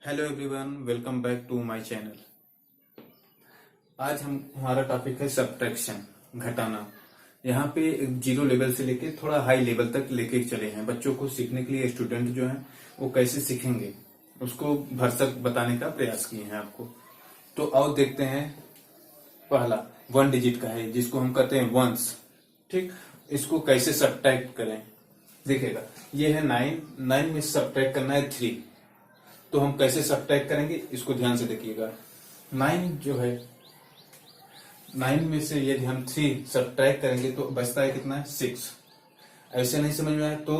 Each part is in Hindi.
Hello everyone, welcome back to my channel. आज हमारा टॉपिक है सब्ट्रैक्शन, घटाना। यहाँ पे जीरो लेवल से लेके थोड़ा हाई लेवल तक लेके चले हैं। बच्चों को सीखने के लिए स्टूडेंट जो है वो कैसे सीखेंगे उसको भरसक बताने का प्रयास किए हैं आपको। तो आओ देखते हैं। पहला 1 डिजिट का है जिसको हम कहते हैं वंस। ठीक, इसको कैसे सब्ट्रैक्ट करें देखिएगा। ये है 9 में सब्ट्रैक्ट करना है 3। तो हम कैसे सब्ट्रैक्ट करेंगे इसको ध्यान से देखिएगा। 9 जो है 9 में से यदि हम 3 सब्ट्रैक्ट करेंगे तो बचता है कितना, 6। ऐसे नहीं समझ में आया तो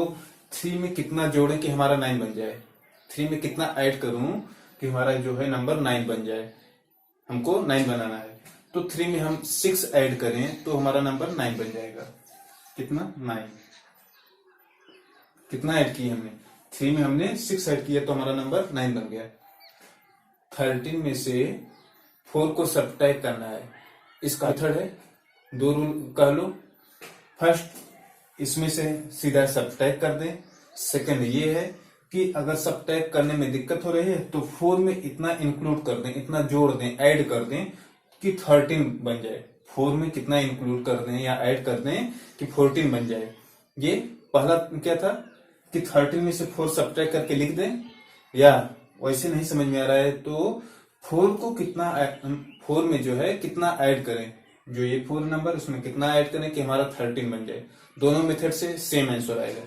3 में कितना जोड़ें कि हमारा 9 बन जाए, 3 में कितना ऐड करूं कि हमारा जो है नंबर 9 बन जाए। हमको 9 बनाना है तो 3 में हम 6 ऐड करें तो हमारा नंबर 9 बन जाएगा। कितना, 9। कितना ऐड किए हमने, 3 में हमने 6 ऐड किया तो हमारा नंबर 9 बन गया। 13 में से 4 को सब्ट्रैक्ट करना है। इसका मेथड है, 2 रूल कह लो। फर्स्ट, इसमें से सीधा सब्ट्रैक्ट कर दें। सेकंड ये है कि अगर सब्ट्रैक्ट करने में दिक्कत हो रही है तो 4 में इतना इंक्लूड कर दें, इतना जोड़ दें, ऐड कर दें कि 13 बन जाए। 4 में कितना इंक्लूड कर दें या ऐड कर दें कि 14 बन जाए। ये पहला क्या था कि 13 में से 4 सब्ट्रैक्ट करके लिख दें, या वैसे नहीं समझ में आ रहा है तो 4 को कितना 4 में जो है कितना ऐड करें, जो ये 4 नंबर उसमें कितना ऐड करें कि हमारा 13 बन जाए। दोनों मेथड से सेम आंसर आएगा।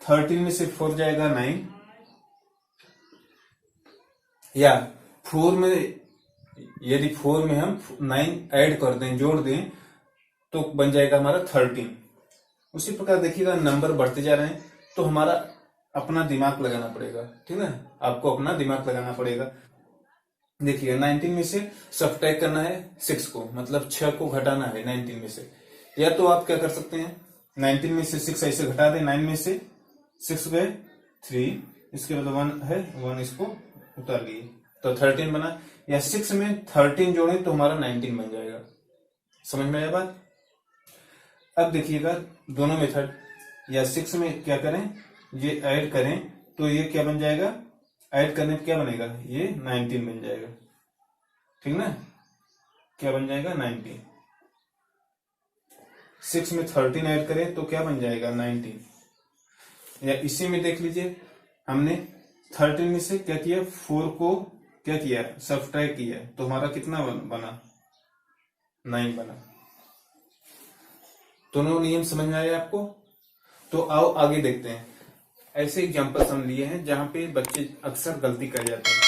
13 में से 4 जाएगा 9, या 4 में यदि 4 में हम 9 ऐड कर दें, जोड़ दें तो बन जाएगा हमारा 13। उसी प्रकार देखिएगा नंबर बढ़ते जा रहे हैं तो हमारा अपना दिमाग लगाना पड़ेगा। ठीक है, आपको अपना दिमाग लगाना पड़ेगा। देखिए 19 में से सब्ट्रैक्ट करना है 6 को, मतलब 6 को घटाना है 19 में से। या तो आप क्या कर सकते हैं, 19 में से 6 ऐसे घटा दें, 9 में से 6 गए 3, इसके बाद 1 है, 1 इसको उतार लिए तो 13 बना। या 6 में 13 जोड़े तो हमारा 19 बन जाएगा। समझ में आया बात। अब देखिएगा दोनों मेथड, या 6 में क्या करें, ये ऐड करें तो ये क्या बन जाएगा, ऐड करने पे क्या बनेगा, ये 19 बन जाएगा। ठीक ना, क्या बन जाएगा, 19। 6 में 13 ऐड करें तो क्या बन जाएगा, 19। या इसी में देख लीजिए, हमने 13 में से क्या किया, 4 को क्या किया, सब्ट्रैक्ट किया तो हमारा कितना बना, 9 बना। दोनों नियम समझ में आए आपको। तो आओ आगे देखते हैं। ऐसे एग्जाम्पल्स हम लिए हैं जहां पे बच्चे अक्सर गलती कर जाते हैं,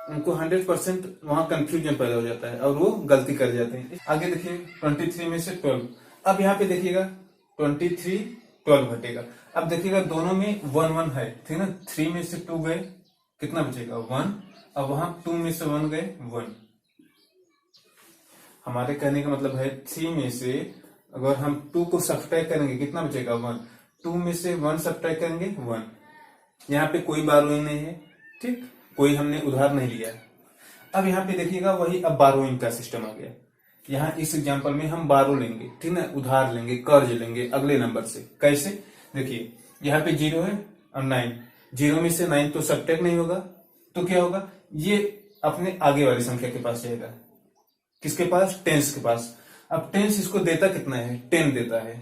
उनको 100% वहां कंफ्यूजन पैदा हो जाता है और वो गलती कर जाते हैं। आगे देखिए 23 में से 12। अब यहाँ पे देखिएगा 23 12 घटेगा। अब देखिएगा दोनों में 1 1 है, ठीक है ना। 3 में से 2 गए, कितना बचेगा, 1। अब वहां 2 में से 1 गए, 1। हमारे कहने का मतलब है 3 में से अगर हम 2 को सब्ट्रैक्ट करेंगे कितना बचेगा, 1। 2 में से 1 सब्ट्रैक्ट करेंगे, 1। यहाँ पे कोई बारोइंग नहीं है, ठीक, कोई हमने उधार नहीं लिया। अब यहाँ पे देखिएगा वही अब बारोइंग का सिस्टम आ गया। यहाँ इस एग्जांपल में हम बारो लेंगे, ठीक ना, उधार लेंगे, कर्ज लेंगे अगले नंबर से। कैसे, देखिए यहाँ पे 0 है और 9। 0 में से 9 तो सब्ट्रैक्ट नहीं होगा तो क्या होगा, ये अपने आगे वाली संख्या के पास जाएगा। किसके पास, टेंस के पास। अब टेंस इसको देता कितना है, 10 देता है।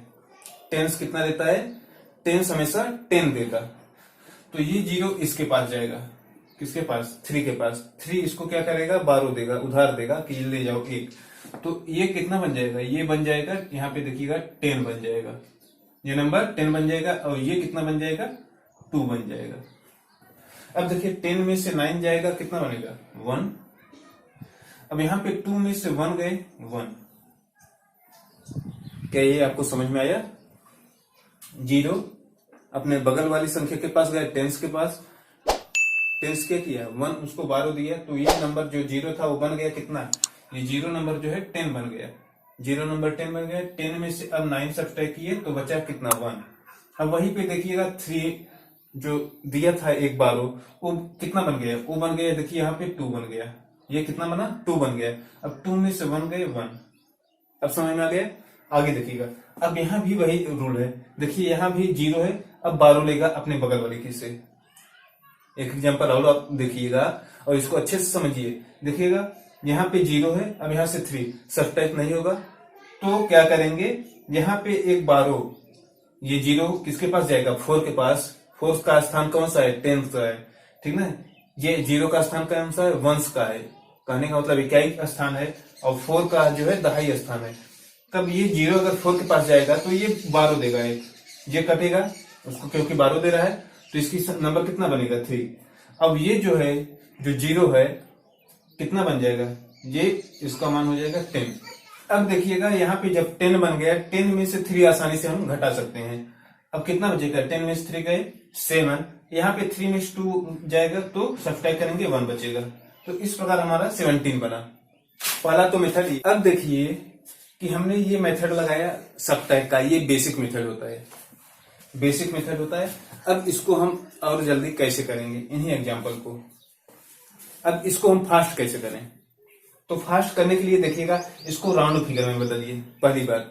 टेंस कितना देता है, टेंस हमेशा 10 देता। तो ये 0 इसके पास जाएगा, किसके पास, 3 के पास। 3 इसको क्या करेगा, बारो देगा, उधार देगा कि ले जाओ 1। तो ये कितना बन जाएगा, ये बन जाएगा, यहाँ पे देखिएगा 10 बन जाएगा। ये नंबर 10 बन जाएगा और ये कितना बन जाएगा, 2 बन जाएगा। अब देखिए 10 में से 9 जाएगा, कितना बनेगा, 1। अब यहाँ पे 2 में से 1 गए, 1। क्या ये आपको समझ में आया। 0 अपने बगल वाली संख्या के पास गया, टेंस के पास। टेंस क्या किया, 1 उसको बारो दिया तो ये नंबर जो 0 था वो बन गया कितना, ये 0 नंबर जो है 10 बन गया। 0 नंबर 10 बन गया। 10 में से अब 9 सब्ट्रैक्ट किए तो बचा कितना, 1। अब वहीं पे देखिएगा 3 जो दिया था एक बारो, वो कितना बन गया, वो बन गया, देखिए यहाँ पे 2 बन गया। ये कितना बना, 2 बन गया। अब 2 में से 1 गए, 1। अब समझ में आ गया। आगे देखिएगा, अब यहाँ भी वही रूल है। देखिए यहाँ भी 0 है, अब बारो लेगा अपने बगल वाले की से, एक एग्जांपल और आप देखिएगा और इसको अच्छे से समझिए। देखिएगा यहाँ पे 0 है, अब यहाँ से 3 सब्ट्रैक्ट नहीं होगा, तो क्या करेंगे, यहाँ पे एक 12, ये 0 किसके पास जाएगा, 4 के पास। 4 का स्थान कौन सा है, 10 का है, ठीक ना। ये 0 का स्थान कौन सा है, 1 का है, कहने का मतलब इकाई स्थान है, और 4 का जो है दहाई स्थान है। तब ये 0 अगर 4 के पास जाएगा तो ये 12 देगा, ये कटेगा उसको, क्योंकि 12 दे रहा है, तो इसकी नंबर कितना बनेगा, 3। अब ये जो है, जो 0 है, कितना बन जाएगा, ये इसका मान हो जाएगा 10। अब देखिएगा यहाँ पे जब 10 बन गया, 10 में से 3 आसानी से हम घटा सकते हैं। अब कितना बचेगा, 10 में से 3 गए 7, यहाँ पे 3 में से 2 जाएगा तो सब्ट्रैक्ट करेंगे 1 बचेगा। तो इस प्रकार हमारा 17 बना। पहला तो मेथड। अब देखिए कि हमने ये मेथड लगाया सब्ट्रैक्ट का, ये बेसिक मेथड होता है, बेसिक मेथड होता है। अब इसको हम और जल्दी कैसे करेंगे, इन्हीं एग्जाम्पल को। अब इसको हम फास्ट कैसे करें, तो फास्ट करने के लिए देखिएगा, इसको राउंड फिगर में बदलिए। पहली बार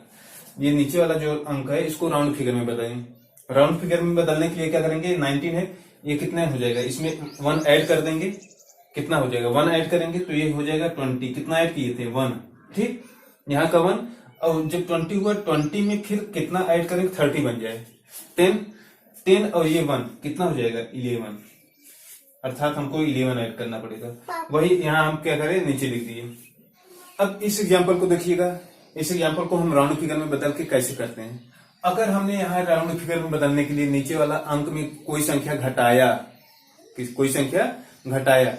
ये नीचे वाला जो अंक है इसको राउंड फिगर में बदलेंगे। राउंड फिगर में बदलने के लिए क्या करेंगे, 19 है, ये कितना हो जाएगा, इसमें 1 ऐड कर देंगे, कितना हो जाएगा, 1 ऐड करेंगे तो ये हो जाएगा 20। कितना ऐड किए थे, 1, ठीक, यहाँ का 1, और जब 20 हुआ 20 में फिर कितना ऐड करेंगे, 30 बन जाए, 10 और ये 1 कितना हो जाएगा, 11, अर्थात हमको 11 ऐड करना पड़ेगा। वही यहाँ हम क्या करें, नीचे लिख दिए। अब इस एग्जाम्पल को देखिएगा, इस एग्जाम्पल को हम राउंड फिगर में बदल के कैसे करते हैं। अगर हमने यहाँ राउंड फिगर में बदलने के लिए नीचे वाला अंक में कोई संख्या घटाया, कोई संख्या घटाया,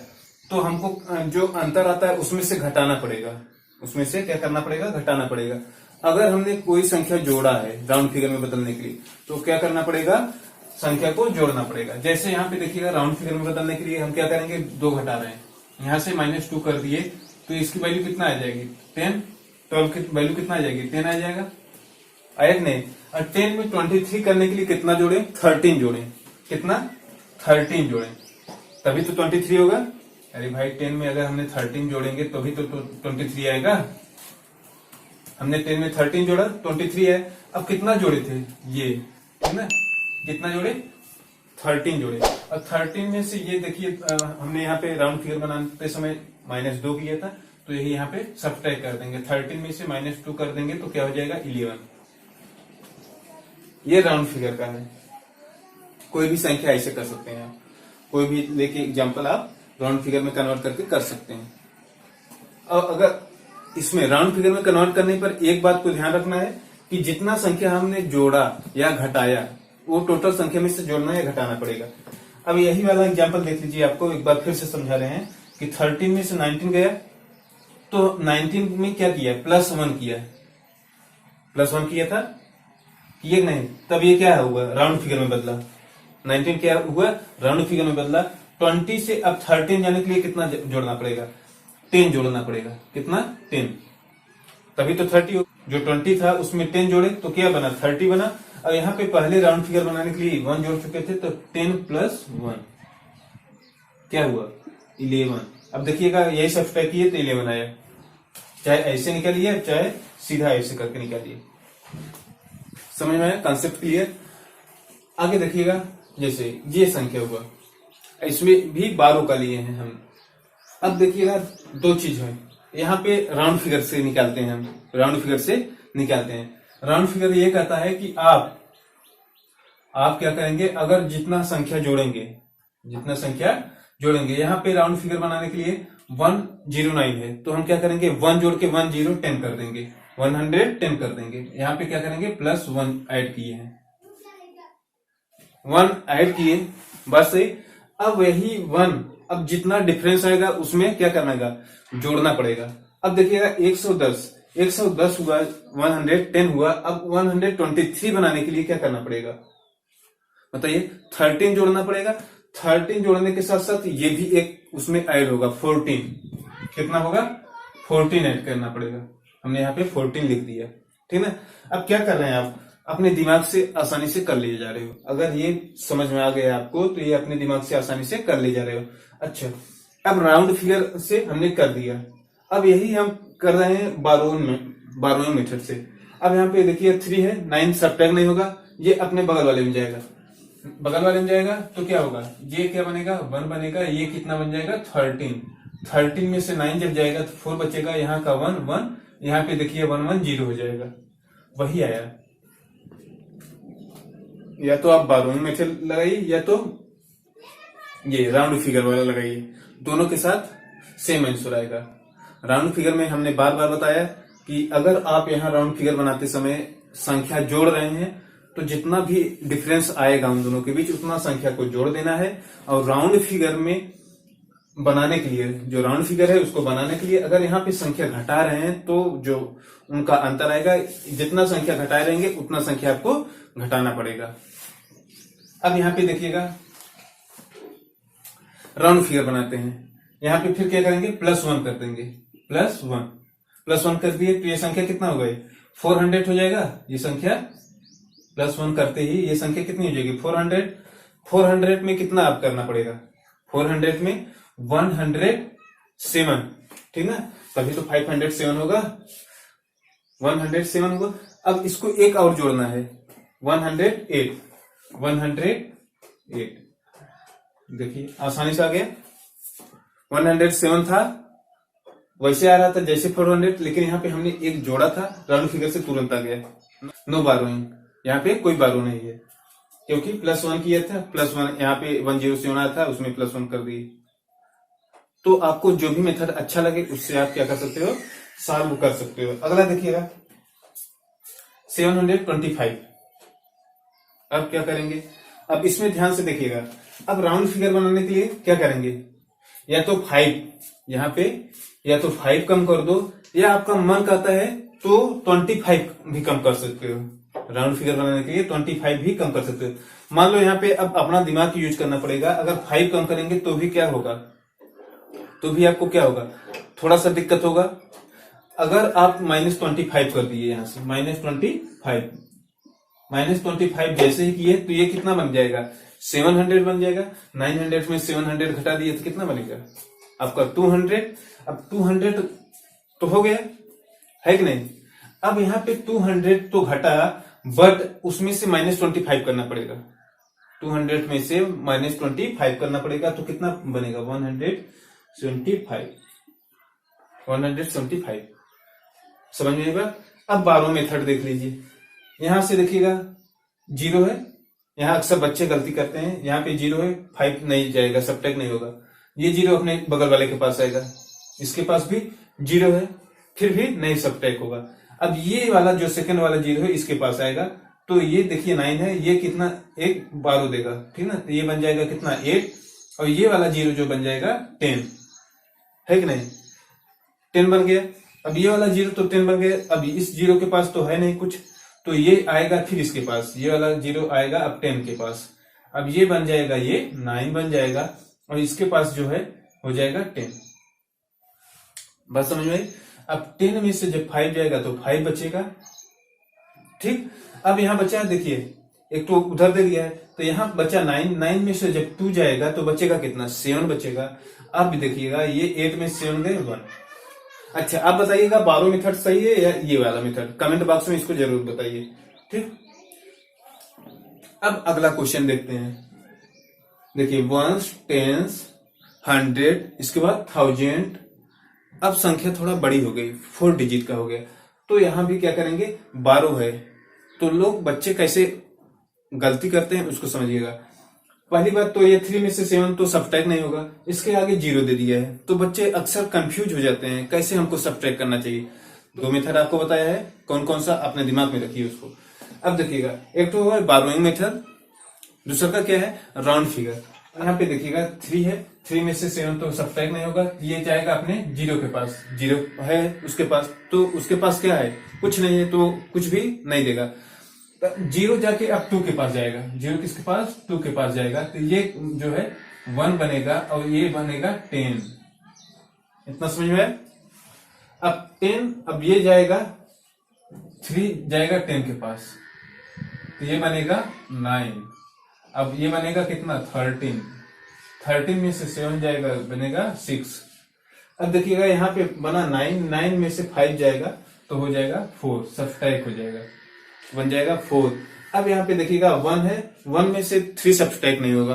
तो हमको जो अंतर आता है उसमें से घटाना पड़ेगा, उसमें से क्या करना पड़ेगा, घटाना पड़ेगा। अगर हमने कोई संख्या जोड़ा है राउंड फिगर में बदलने के लिए, तो क्या करना पड़ेगा, संख्या को जोड़ना पड़ेगा। जैसे यहाँ पे देखिएगा, राउंड फिगर में बदलने के लिए हम क्या करेंगे, 2 घटा रहे हैं, यहाँ से -2 कर दिए तो इसकी वैल्यू कितना आ जाएगी, 10। 12 की वैल्यू कितना आ जाएगी, 10 आ जाएगा, आया नहीं। और 10 में 23 करने के लिए कितना जोड़े, 13 जोड़े, कितना, 13 जोड़े, तभी तो 23 होगा। अरे भाई 10 में अगर हमने 13 जोड़ेंगे तभी तो 23 आएगा। हमने 10 में 13 जोड़ा, 23 है। अब कितना जोड़े थे, ये है ना, कितना जोड़े, 13 जोड़े। और 13 में से ये देखिए, हमने यहाँ पे राउंड फिगर बनाते समय -2 किया था, तो यही यहाँ पे सब्ट्रैक्ट कर देंगे। 13 में से -2 कर देंगे तो क्या हो जाएगा, 11। ये राउंड फिगर का है। कोई भी संख्या ऐसे कर सकते हैं आप, कोई भी लेके एग्जांपल आप राउंड फिगर में कन्वर्ट करके कर सकते हैं। और अगर इसमें राउंड फिगर में कन्वर्ट करने पर एक बात को ध्यान रखना है कि जितना संख्या हमने जोड़ा या घटाया, वो टोटल संख्या में से जोड़ना या घटाना पड़ेगा। अब यही वाला एग्जांपल देख लीजिए, आपको एक बार फिर से समझा रहे हैं कि 13 में से 19 गया, तो 19 में क्या किया, +1 किया, +1 किया था, किए नहीं, तब ये क्या हुआ, राउंड फिगर में बदला। 19 क्या हुआ, राउंड फिगर में बदला। 20 से अब 13 जाने के लिए कितना जोड़ना पड़ेगा, 10 जोड़ना पड़ेगा, कितना, 10, तभी तो 30 हो। जो 20 था उसमें 10 जोड़े तो क्या बना, 30 बना। और यहाँ पे पहले राउंड फिगर बनाने के लिए 1 जोड़ चुके थे, तो 10 + 1 क्या हुआ, 11। अब देखिएगा यही सब्ट्रैक्ट किए तो 11 आया, चाहे ऐसे निकालिए चाहे सीधा ऐसे करके निकालिए। समझ में आया, कंसेप्ट क्लियर। आगे देखिएगा, जैसे ये संख्या हुआ, इसमें भी 12 का लिए हैं हम। अब देखिएगा 2 चीज है, यहाँ पे राउंड फिगर से निकालते हैं हम, राउंड फिगर से निकालते हैं। राउंड फिगर ये कहता है कि आप क्या करेंगे, अगर जितना संख्या जोड़ेंगे, जितना संख्या जोड़ेंगे, यहाँ पे राउंड फिगर बनाने के लिए 109 है, तो हम क्या करेंगे, 1 जोड़ के 10 कर देंगे, 110 कर देंगे। यहाँ पे क्या करेंगे, +1 ऐड किए हैं, 1 ऐड किए, बस सही। अब यही 1, अब जितना डिफरेंस आएगा उसमें क्या करना है, जोड़ना पड़ेगा। अब देखिएगा 110 हुआ, 110 हुआ। अब 123 बनाने के लिए क्या करना पड़ेगा, बताइए, 13 जोड़ना पड़ेगा। 13 जोड़ने के साथ साथ ये भी एक उसमें ऐड होगा, 14, कितना होगा, 14 ऐड करना पड़ेगा। हमने यहाँ पे 14 लिख दिया, ठीक है। अब क्या कर रहे हैं आप, अपने दिमाग से आसानी से कर ले जा रहे हो। अगर ये समझ में आ गया आपको तो ये अपने दिमाग से आसानी से कर ले जा रहे हो। अच्छा, अब राउंड फिगर से हमने कर दिया, अब यही हम कर रहे हैं 12वें मेथड से। अब यहाँ पे देखिए 3 है, 9 सब्ट्रैक्ट नहीं होगा, ये अपने बगल वाले में जाएगा, बगल वाले में जाएगा तो क्या होगा, ये क्या बनेगा 1 बनेगा, ये कितना बन जाएगा 13। 13 में से 9 जब जाएगा तो 4 बचेगा, यहाँ का 1 1, यहाँ पे देखिए 1 1 0 हो जाएगा, वही आया। या तो आप बारोइंग मेथड लगाइए या तो ये राउंड फिगर वाला लगाइए, दोनों के साथ सेम आंसर आएगा। राउंड फिगर में हमने बार बार बताया कि अगर आप यहाँ राउंड फिगर बनाते समय संख्या जोड़ रहे हैं तो जितना भी डिफरेंस आएगा उन दोनों के बीच उतना संख्या को जोड़ देना है। और राउंड फिगर में बनाने के लिए, जो राउंड फिगर है उसको बनाने के लिए अगर यहाँ पे संख्या घटा रहे हैं तो जो उनका अंतर आएगा, जितना संख्या घटाए रहेंगे उतना संख्या आपको घटाना पड़ेगा। अब यहाँ पे देखिएगा राउंड फिगर बनाते हैं, यहाँ पे फिर क्या करेंगे +1 कर देंगे, +1 कर दिए तो ये संख्या कितना हो गई 400 हो जाएगा। ये संख्या +1 करते ही ये संख्या कितनी हो जाएगी 400। 400 में कितना आप करना पड़ेगा, 400 में 107, ठीक ना, तभी तो 507 होगा, 107 होगा। अब इसको एक और जोड़ना है 108, देखिए आसानी से आ गया। 107 था, वैसे आ रहा था जैसे 400, लेकिन यहाँ पे हमने एक जोड़ा था, राउंड फिगर से तुरंत आ गया। नो बारोइंग, यहाँ पे कोई बारो नहीं है क्योंकि +1 किया था, +1 यहाँ पे 107 आया था, उसमें +1 कर दिए। तो आपको जो भी मेथड अच्छा लगे उससे आप क्या कर सकते हो, सॉल्व कर सकते हो। अगला देखिएगा 725। अब क्या करेंगे, अब इसमें ध्यान से देखिएगा। अब राउंड फिगर बनाने के लिए क्या करेंगे, या तो 5 यहाँ पे, या तो 5 कम कर दो, या आपका मन कहता है तो 25 भी कम कर सकते हो। राउंड फिगर बनाने के लिए 25 भी कम कर सकते हो। मान लो यहाँ पे अब अपना दिमाग यूज करना पड़ेगा, अगर 5 कम करेंगे तो भी क्या होगा, तो भी आपको क्या होगा, थोड़ा सा दिक्कत होगा। अगर आप -25 कर दिए, यहां से -25 जैसे ही किए तो ये कितना बन जाएगा 700 बन जाएगा। 900 में 700 घटा दिए तो कितना बनेगा आपका 200। अब 200 तो हो गया है कि नहीं। अब यहाँ पे 200 तो घटा, बट उसमें से -25 करना पड़ेगा, 200 में से -25 करना पड़ेगा तो कितना बनेगा 175। समझ में आएगा। अब 12 मेथड देख लीजिए, यहां से देखिएगा 0 है, यहाँ अक्सर बच्चे गलती करते हैं, यहाँ पे 0 है, 5 नहीं जाएगा, सब्ट्रैक्ट नहीं होगा। ये 0 अपने बगल वाले के पास आएगा, इसके पास भी 0 है, फिर भी नहीं सब्ट्रैक्ट होगा। अब ये वाला जो सेकंड वाला 0 है इसके पास आएगा, तो ये देखिए 9 है, ये कितना एक 12 देगा, ठीक ना, तो ये बन जाएगा कितना 8, और ये वाला 0 जो बन जाएगा 10, है कि नहीं, 10 बन गया। अब ये वाला 0 तो 10 बन गया। अब इस 0 के पास तो है नहीं कुछ, तो ये आएगा फिर इसके पास, ये वाला 0 आएगा अब 10 के पास। अब ये बन जाएगा, ये 9 बन जाएगा, और इसके पास जो है हो जाएगा 10। बात समझ में आई। अब 10 में से जब 5 जाएगा तो 5 बचेगा, ठीक। अब यहाँ बचा, देखिए एक तो उधर दे दिया है, तो यहाँ बचा 9 में से जब 2 जाएगा तो बचेगा कितना 7 बचेगा। अब भी देखिएगा ये 8 में 7 गए 1। अच्छा, आप बताइएगा 12 मेथड सही है या ये वाला मेथड, कमेंट बॉक्स में इसको जरूर बताइए, ठीक। अब अगला क्वेश्चन देखते हैं। देखिए 1s 10s 100, इसके बाद 1000। अब संख्या थोड़ा बड़ी हो गई, 4 डिजिट का हो गया, तो यहां भी क्या करेंगे 12 है, तो लोग बच्चे कैसे गलती करते हैं उसको समझिएगा। पहली बात तो ये 3 में से 7 तो सब्ट्रैक्ट नहीं होगा, इसके आगे 0 दे दिया है, तो बच्चे अक्सर कंफ्यूज हो जाते हैं कैसे हमको सब्ट्रैक्ट करना चाहिए। 2 मेथड आपको बताया है, कौन कौन सा अपने दिमाग में रखिए उसको। अब देखिएगा, एक तो है बारोइंग मेथड, दूसरा का क्या है राउंड फिगर। यहाँ पे देखिएगा 3 है, 3 में से 7 तो सब्ट्रैक्ट नहीं होगा, ये जाएगा अपने 0 के पास, 0 है उसके पास, तो उसके पास क्या है कुछ नहीं है, तो कुछ भी नहीं देगा। 0 जाके अब 2 के पास जाएगा, 0 किसके पास 2 के पास जाएगा, तो ये जो है 1 बनेगा और ये बनेगा 10। इतना समझ में है। अब 10, अब ये जाएगा 3 जाएगा 10 के पास, तो ये बनेगा 9। अब ये बनेगा कितना 13 में से 7 जाएगा बनेगा 6। अब देखिएगा यहाँ पे बना 9 में से 5 जाएगा तो हो जाएगा 4, सब्ट्रैक्ट हो जाएगा, बन जाएगा 4। अब यहाँ पे देखिएगा 1 है, 1 में से 3 सब्ट्रैक्ट नहीं होगा,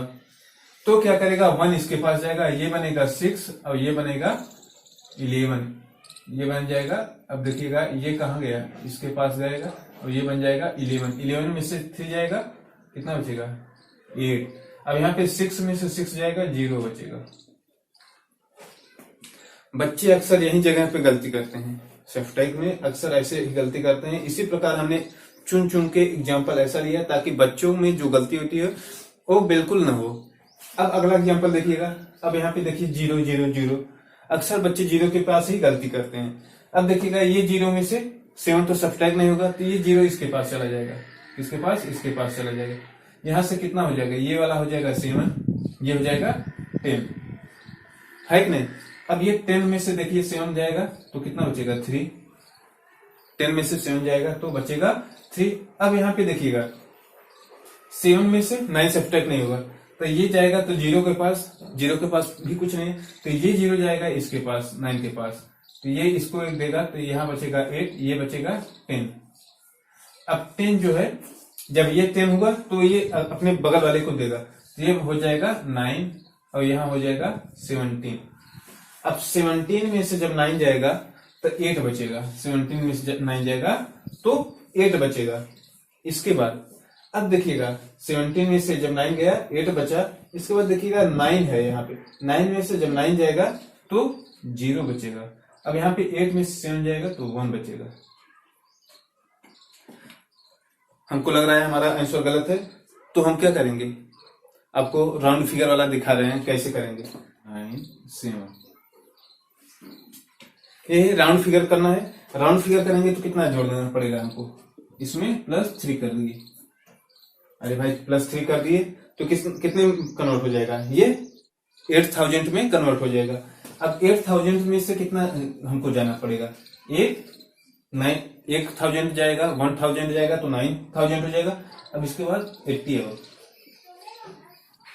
तो क्या करेगा, 1 इसके पास जाएगा, ये बनेगा 6 और ये बनेगा 11, ये बन जाएगा। अब देखिएगा ये कहाँ गया, इसके पास जाएगा और ये बन जाएगा 11, 11 में से 3 जाएगा, कितना बचेगा 8। अब यहाँ पे 6 में से 6 जाएगा, 0 बचेगा। बच्चे अक्सर यही जगह पे गलती करते हैं, सब्ट्रैक्ट में अक्सर ऐसे ही गलती करते हैं। इसी प्रकार हमने चुन चुन के एग्जाम्पल ऐसा लिया ताकि बच्चों में जो गलती होती है वो बिल्कुल ना हो। अब अगला एग्जाम्पल देखिएगा। अब यहाँ पे देखिए 0 0 0, अक्सर बच्चे 0 के पास ही गलती करते हैं। अब देखिएगा ये 0 में से 7 तो सब्ट्रैक्ट नहीं होगा, तो ये 0 इसके पास चला जाएगा, इसके पास चला जाएगा। यहां से कितना हो जाएगा, ये वाला हो जाएगा 7, ये हो जाएगा 10, है कि नहीं। अब ये 10 में से देखिए 7 जाएगा तो कितना बचेगा 3, 10 में से 7 जाएगा तो बचेगा 3। अब यहाँ पे देखिएगा 7 में से 9 सब्ट्रैक्ट नहीं होगा, तो ये जाएगा तो 0 के पास भी कुछ नहीं, तो ये 0 जाएगा इसके पास 9 के पास, तो ये इसको 1 देगा, तो यहाँ बचेगा 8, ये बचेगा 10। अब 10 जो है, जब ये 10 होगा तो ये अपने बगल वाले को देगा, तो ये हो जाएगा 9 और यहाँ हो जाएगा 17। अब 17 में से जब 9 जाएगा तो 8 बचेगा, 17 में से 9 जाएगा तो 8 बचेगा। इसके बाद अब देखिएगा 17 में से जब 9 गया 8 बचा, इसके बाद देखिएगा 9 है, यहाँ पे 9 में से जब 9 जाएगा तो 0 बचेगा। अब यहाँ पे 8 में से 7 जाएगा तो 1 बचेगा। हमको लग रहा है हमारा आंसर गलत है, तो हम क्या करेंगे, आपको राउंड फिगर वाला दिखा रहे हैं कैसे करेंगे। 9 7, ये राउंड फिगर करना है। राउंड फिगर करेंगे तो कितना जोड़ना पड़ेगा हमको, इसमें +3 कर दिए, अरे भाई +3 कर दिए तो कितने कन्वर्ट हो जाएगा, ये 8000 में कन्वर्ट हो जाएगा। अब 8000 में से कितना हमको जाना पड़ेगा, 1000 जाएगा, 1000 जाएगा तो 9000 हो जाएगा। अब इसके बाद 80 है,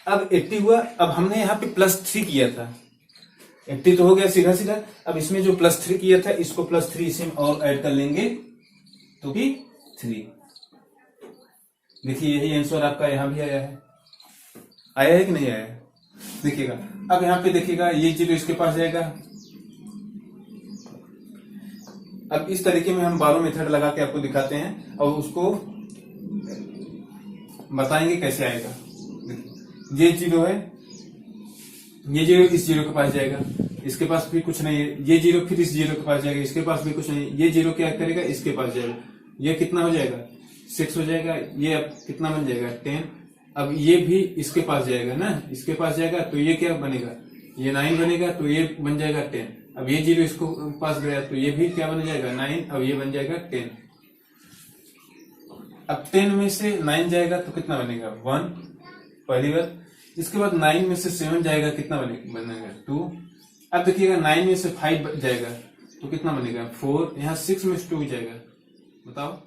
अब 80 हुआ। अब हमने यहाँ पे +3 किया था, 80 तो हो गया सीधा सीधा। अब इसमें जो +3 किया था इसको +3 इसमें और ऐड कर लेंगे तो भी 3। देखिए यही आंसर आपका यहां भी आया है कि नहीं आया है, देखिएगा। अब यहाँ पे देखिएगा ये 0 इसके पास जाएगा। अब इस तरीके में हम बारो मेथड लगा के आपको दिखाते हैं और उसको बताएंगे कैसे आएगा। ये 0 है, ये 0 इस 0 के पास जाएगा, इसके पास भी कुछ नहीं है। ये 0 फिर इस 0 के पास जाएगा, इसके पास भी कुछ नहीं। ये 0 क्या करेगा, इसके पास जाएगा, ये कितना हो जाएगा 6 हो जाएगा। ये अब कितना बन जाएगा 10। अब ये भी इसके पास जाएगा ना, इसके पास जाएगा तो ये क्या बनेगा, ये 9 बनेगा, तो ये बन जाएगा 10। अब ये 0 इसको पास गया तो ये भी क्या बन जाएगा 9, अब ये बन जाएगा 10। अब 10 में से 9 जाएगा तो कितना बनेगा 1, पहली बार। इसके बाद 9 में से 7 जाएगा, कितना बनेगा 2। अब देखिएगा 9 में से 5 जाएगा तो कितना बनेगा 4। यहाँ 6 में से 2 जाएगा, बताओ